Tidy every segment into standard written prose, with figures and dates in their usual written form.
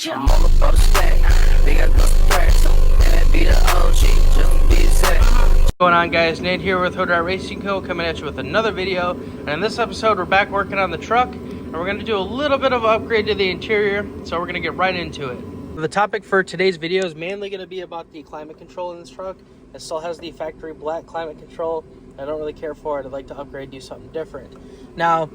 ratchet. I'm all about the stack. They got those threats. And be the OG. Just to be exact. What's going on, guys? Nate here with Hood Rat Racing Co. coming at you with another video. And in this episode, we're back working on the truck. And we're going to do a little bit of an upgrade to the interior. So we're going to get right into it. The topic for today's video is mainly going to be about the climate control in this truck. It still has the factory black climate control. I don't really care for it. I'd like to upgrade, do something different. Now,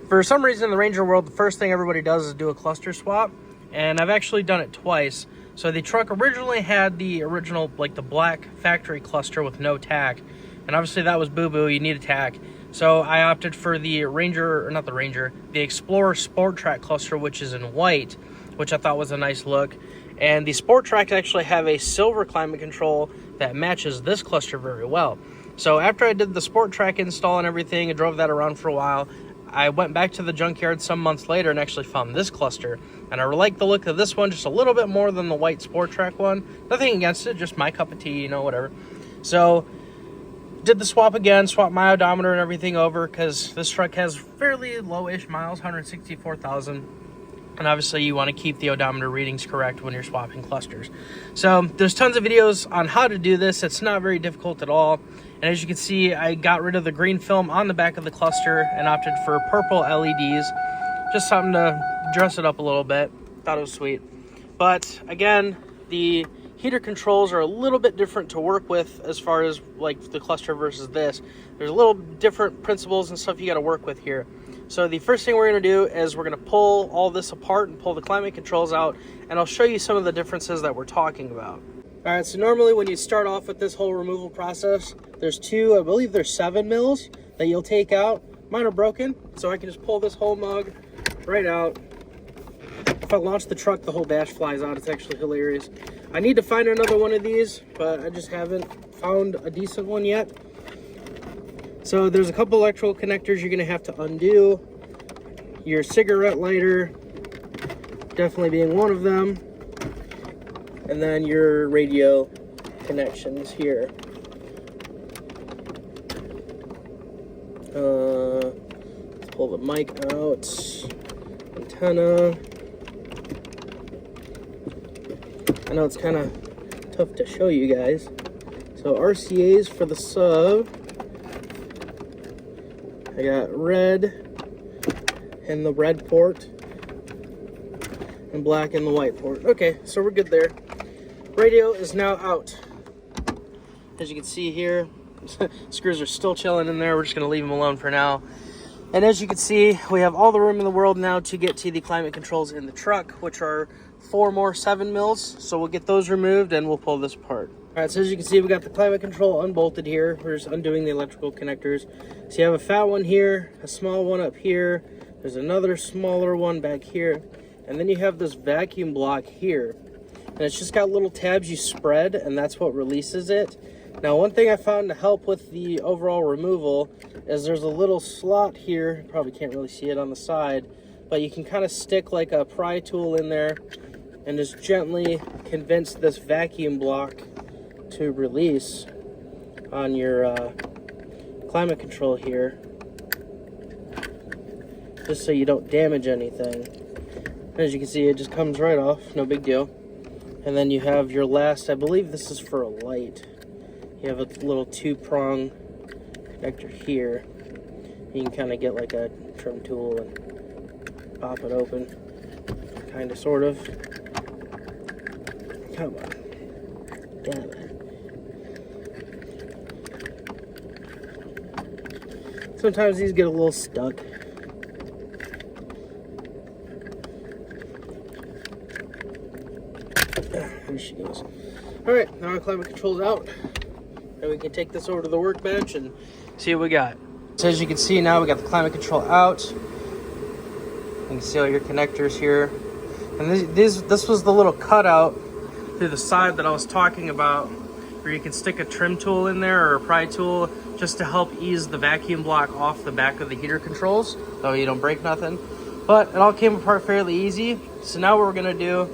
for some reason in the Ranger world, the first thing everybody does is do a cluster swap. And I've actually done it twice. So the truck originally had the original, like the black factory cluster with no tack. And obviously that was boo-boo, you need a tack. So I opted for the Ranger, or not the Ranger, the Explorer Sport Track cluster, which is in white, which I thought was a nice look. And the Sport Tracks actually have a silver climate control that matches this cluster very well. So after I did the Sport Track install and everything, I drove that around for a while, I went back to the junkyard some months later and actually found this cluster. And I like the look of this one just a little bit more than the white Sport Track one. Nothing against it, just my cup of tea, you know, whatever. So did the swap again, swapped my odometer and everything over because this truck has fairly low-ish miles, 164,000. And obviously you want to keep the odometer readings correct when you're swapping clusters. So there's tons of videos on how to do this. It's not very difficult at all. And as you can see, I got rid of the green film on the back of the cluster and opted for purple LEDs. Just something to dress it up a little bit. Thought it was sweet. But again, the heater controls are a little bit different to work with as far as like the cluster versus this. There's a little different principles and stuff you got to work with here. So the first thing we're going to do is we're going to pull all this apart and pull the climate controls out, and I'll show you some of the differences that we're talking about. All right, so normally when you start off with this whole removal process, there's two, I believe there's 7 mils that you'll take out. Mine are broken, so I can just pull this whole mug right out. If I launch the truck, the whole dash flies out. It's actually hilarious. I need to find another one of these, but I just haven't found a decent one yet. So there's a couple electrical connectors you're gonna have to undo. Your cigarette lighter definitely being one of them. And then your radio connections here. Let's pull the mic out. Antenna. I know it's kind of tough to show you guys. So RCA's for the sub. I got red in the red port and black in the white port. Okay, so we're good there. Radio is now out. As you can see here, screws are still chilling in there. We're just going to leave them alone for now. And as you can see, we have all the room in the world now to get to the climate controls in the truck, which are 4 more 7 mils. So we'll get those removed and we'll pull this apart. All right, so as you can see, we got the climate control unbolted here. We're just undoing the electrical connectors. So you have a fat one here, a small one up here. There's another smaller one back here. And then you have this vacuum block here. And it's just got little tabs you spread, and that's what releases it. Now, one thing I found to help with the overall removal is there's a little slot here. Probably can't really see it on the side, but you can kind of stick like a pry tool in there and just gently convince this vacuum block to release on your climate control here, just so you don't damage anything. As you can see, it just comes right off, no big deal. And then you have your last, I believe this is for a light. You have a little 2-prong connector here. You can kind of get like a trim tool and pop it open, kind of, sort of. Come on. Damn it. Sometimes these get a little stuck. There she goes. Alright, now our climate control's out. And we can take this over to the workbench and see what we got. So as you can see now, we got the climate control out. You can see all your connectors here. And this was the little cutout through the side that I was talking about, where you can stick a trim tool in there or a pry tool just to help ease the vacuum block off the back of the heater controls so you don't break nothing. But it all came apart fairly easy. So now what we're gonna do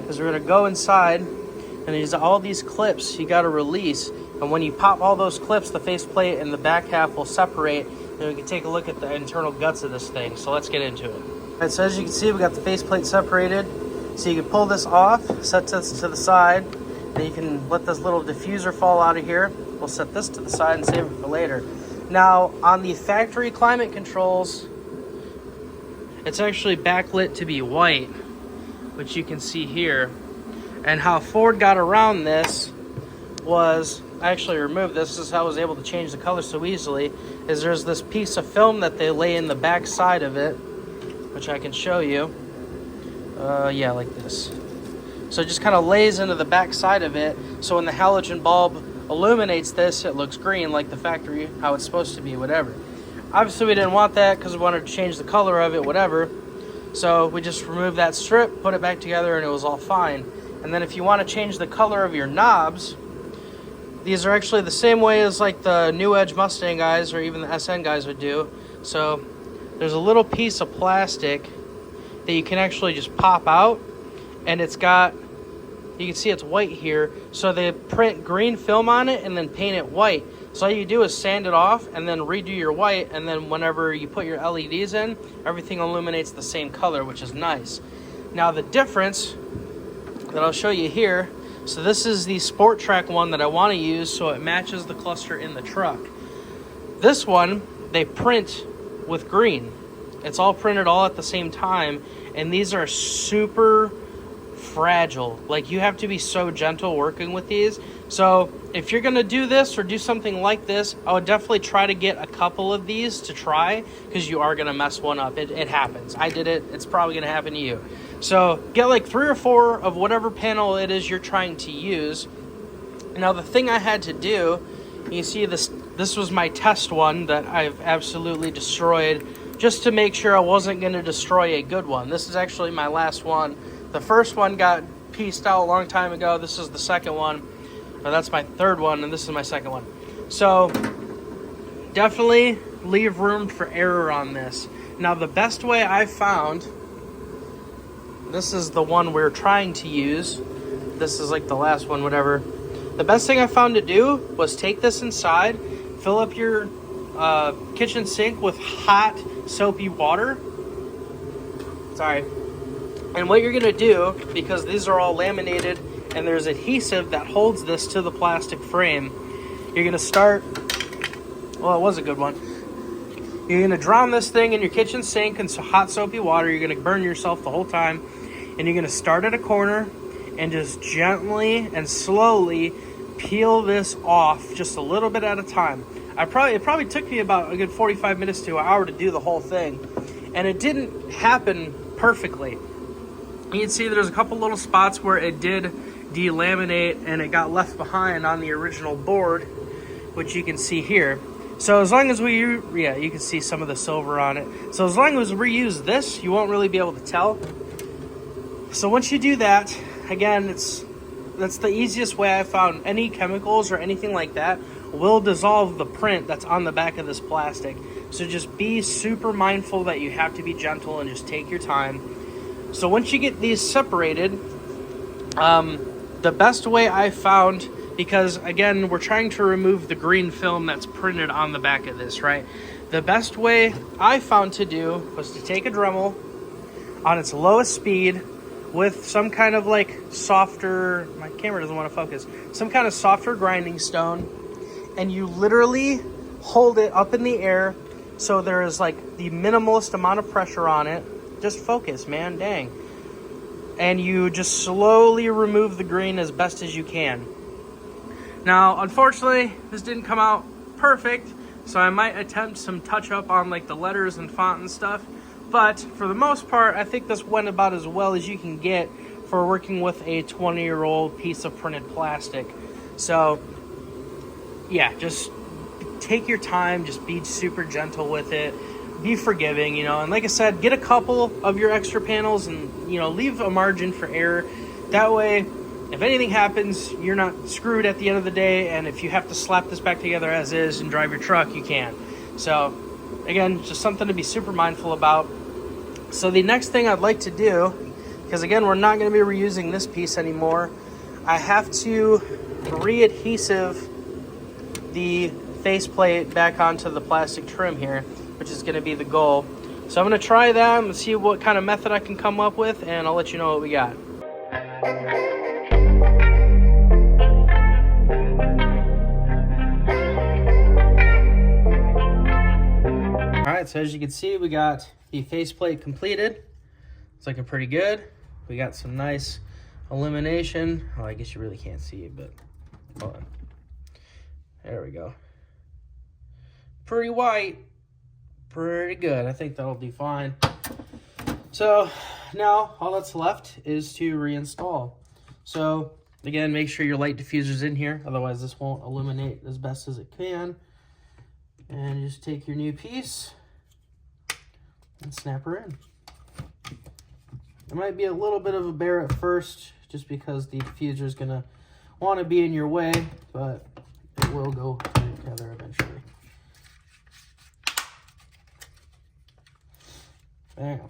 is we're gonna go inside, and there's all these clips you gotta release. And when you pop all those clips, the faceplate and the back half will separate, and we can take a look at the internal guts of this thing. So let's get into it. All right, so as you can see, we got the faceplate separated. So you can pull this off, set this to the side, then you can let this little diffuser fall out of here. We'll set this to the side and save it for later. Now, on the factory climate controls, it's actually backlit to be white, which you can see here. And how Ford got around this was, I actually removed this. This is how I was able to change the color so easily, is there's this piece of film that they lay in the back side of it, which I can show you. Yeah, like this. So it just kind of lays into the back side of it, so when the halogen bulb illuminates this, it looks green like the factory, how it's supposed to be, whatever. Obviously we didn't want that because we wanted to change the color of it, whatever. So we just removed that strip, put it back together, and it was all fine. And then if you want to change the color of your knobs, these are actually the same way as like the New Edge Mustang guys or even the SN guys would do. So there's a little piece of plastic that you can actually just pop out, and it's got, you can see it's white here, so they print green film on it and then paint it white. So all you do is sand it off and then redo your white, and then whenever you put your LEDs in, everything illuminates the same color, which is nice. Now the difference that I'll show you here, so this is the Sport Track one that I want to use so it matches the cluster in the truck. This one, they print with green. It's all printed all at the same time, and these are super fragile. Like, you have to be so gentle working with these. So if you're gonna do this or do something like this, I would definitely try to get a couple of these to try, because you are gonna mess one up. It happens. I did it. It's probably gonna happen to you. So get like 3 or 4 of whatever panel it is you're trying to use. Now the thing I had to do, you see this was my test one that I've absolutely destroyed, just to make sure I wasn't going to destroy a good one. This is actually my last one. The first one got pieced out a long time ago. This is the second one. Or that's my third one, and this is my second one. So definitely leave room for error on this. Now the best way I found, this is the one we're trying to use. This is like the last one, whatever. The best thing I found to do was take this inside, fill up your kitchen sink with hot soapy water. Sorry. And what you're gonna do, because these are all laminated and there's adhesive that holds this to the plastic frame, you're gonna start, well, it was a good one. You're gonna drown this thing in your kitchen sink in hot soapy water. You're gonna burn yourself the whole time, and you're gonna start at a corner and just gently and slowly peel this off, just a little bit at a time. It probably took me about a good 45 minutes to an hour to do the whole thing, and it didn't happen perfectly. You can see there's a couple little spots where it did delaminate and it got left behind on the original board, which you can see here. So as long as you can see some of the silver on it. So as long as we use this, you won't really be able to tell. So once you do that, again, that's the easiest way I found. Any chemicals or anything like that will dissolve the print that's on the back of this plastic. So just be super mindful that you have to be gentle and just take your time. So once you get these separated, the best way I found, because again, we're trying to remove the green film that's printed on the back of this, right? The best way I found to do was to take a Dremel on its lowest speed with some kind of like softer, my camera doesn't want to focus, some kind of softer grinding stone, and you literally hold it up in the air so there is like the minimalist amount of pressure on it. Just focus, man, dang. And you just slowly remove the green as best as you can. Now, unfortunately, this didn't come out perfect, so I might attempt some touch up on like the letters and font and stuff. But for the most part, I think this went about as well as you can get for working with a 20-year-old piece of printed plastic. So yeah, just take your time, just be super gentle with it, be forgiving, you know, and like I said, get a couple of your extra panels and, you know, leave a margin for error. That way, if anything happens, you're not screwed at the end of the day, and if you have to slap this back together as is and drive your truck, you can. So again, just something to be super mindful about. So the next thing I'd like to do, because again, we're not going to be reusing this piece anymore, I have to re-adhesive the faceplate back onto the plastic trim here, which is going to be the goal. So I'm going to try that and see what kind of method I can come up with, and I'll let you know what we got. Alright, so as you can see, we got the faceplate completed. It's looking pretty good. We got some nice illumination. Oh, I guess you really can't see it, but hold on. There we go. Pretty white. Pretty good. I think that'll do fine. So now all that's left is to reinstall. So again, make sure your light diffuser's in here, otherwise this won't illuminate as best as it can. And just take your new piece and snap her in. It might be a little bit of a bear at first, just because the diffuser is going to want to be in your way, but it will go together eventually. Bam.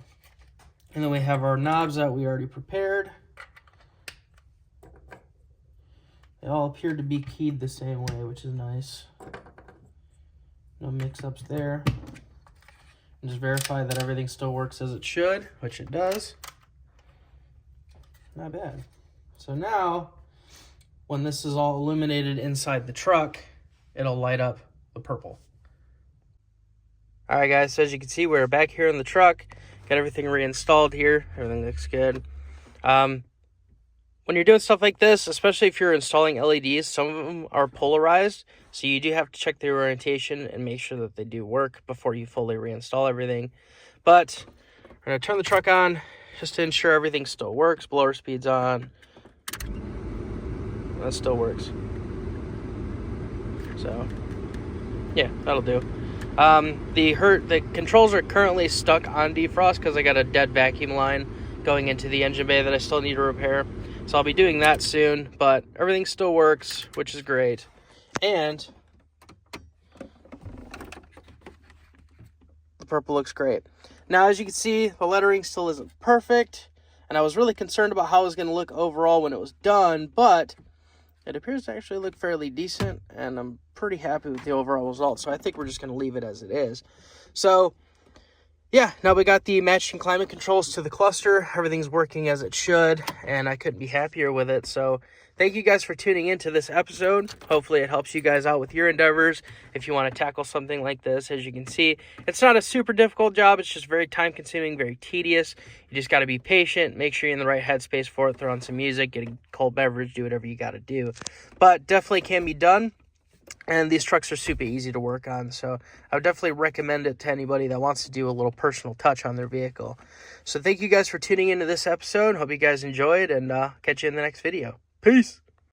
And then we have our knobs that we already prepared. They all appear to be keyed the same way, which is nice. No mix-ups there. And just verify that everything still works as it should, which it does. Not bad. So now, when this is all illuminated inside the truck, it'll light up the purple. Alright guys, so as you can see, we're back here in the truck. Got everything reinstalled here. Everything looks good. When you're doing stuff like this, especially if you're installing LEDs, some of them are polarized. So you do have to check their orientation and make sure that they do work before you fully reinstall everything. But we're going to turn the truck on just to ensure everything still works. Blower speed's on. That still works. So, yeah, that'll do. The controls are currently stuck on defrost because I got a dead vacuum line going into the engine bay that I still need to repair. So I'll be doing that soon, but everything still works, which is great. And the purple looks great. Now, as you can see, the lettering still isn't perfect, and I was really concerned about how it was going to look overall when it was done, but it appears to actually look fairly decent, and I'm pretty happy with the overall result. So I think we're just going to leave it as it is. So yeah, now we got the matching climate controls to the cluster. Everything's working as it should, and I couldn't be happier with it. So thank you guys for tuning into this episode. Hopefully it helps you guys out with your endeavors if you want to tackle something like this. As you can see, it's not a super difficult job. It's just very time consuming, very tedious. You just got to be patient, make sure you're in the right headspace for it, throw on some music, get a cold beverage, do whatever you got to do. But definitely can be done. And these trucks are super easy to work on, so I would definitely recommend it to anybody that wants to do a little personal touch on their vehicle. So thank you guys for tuning into this episode. Hope you guys enjoyed, and catch you in the next video. Peace!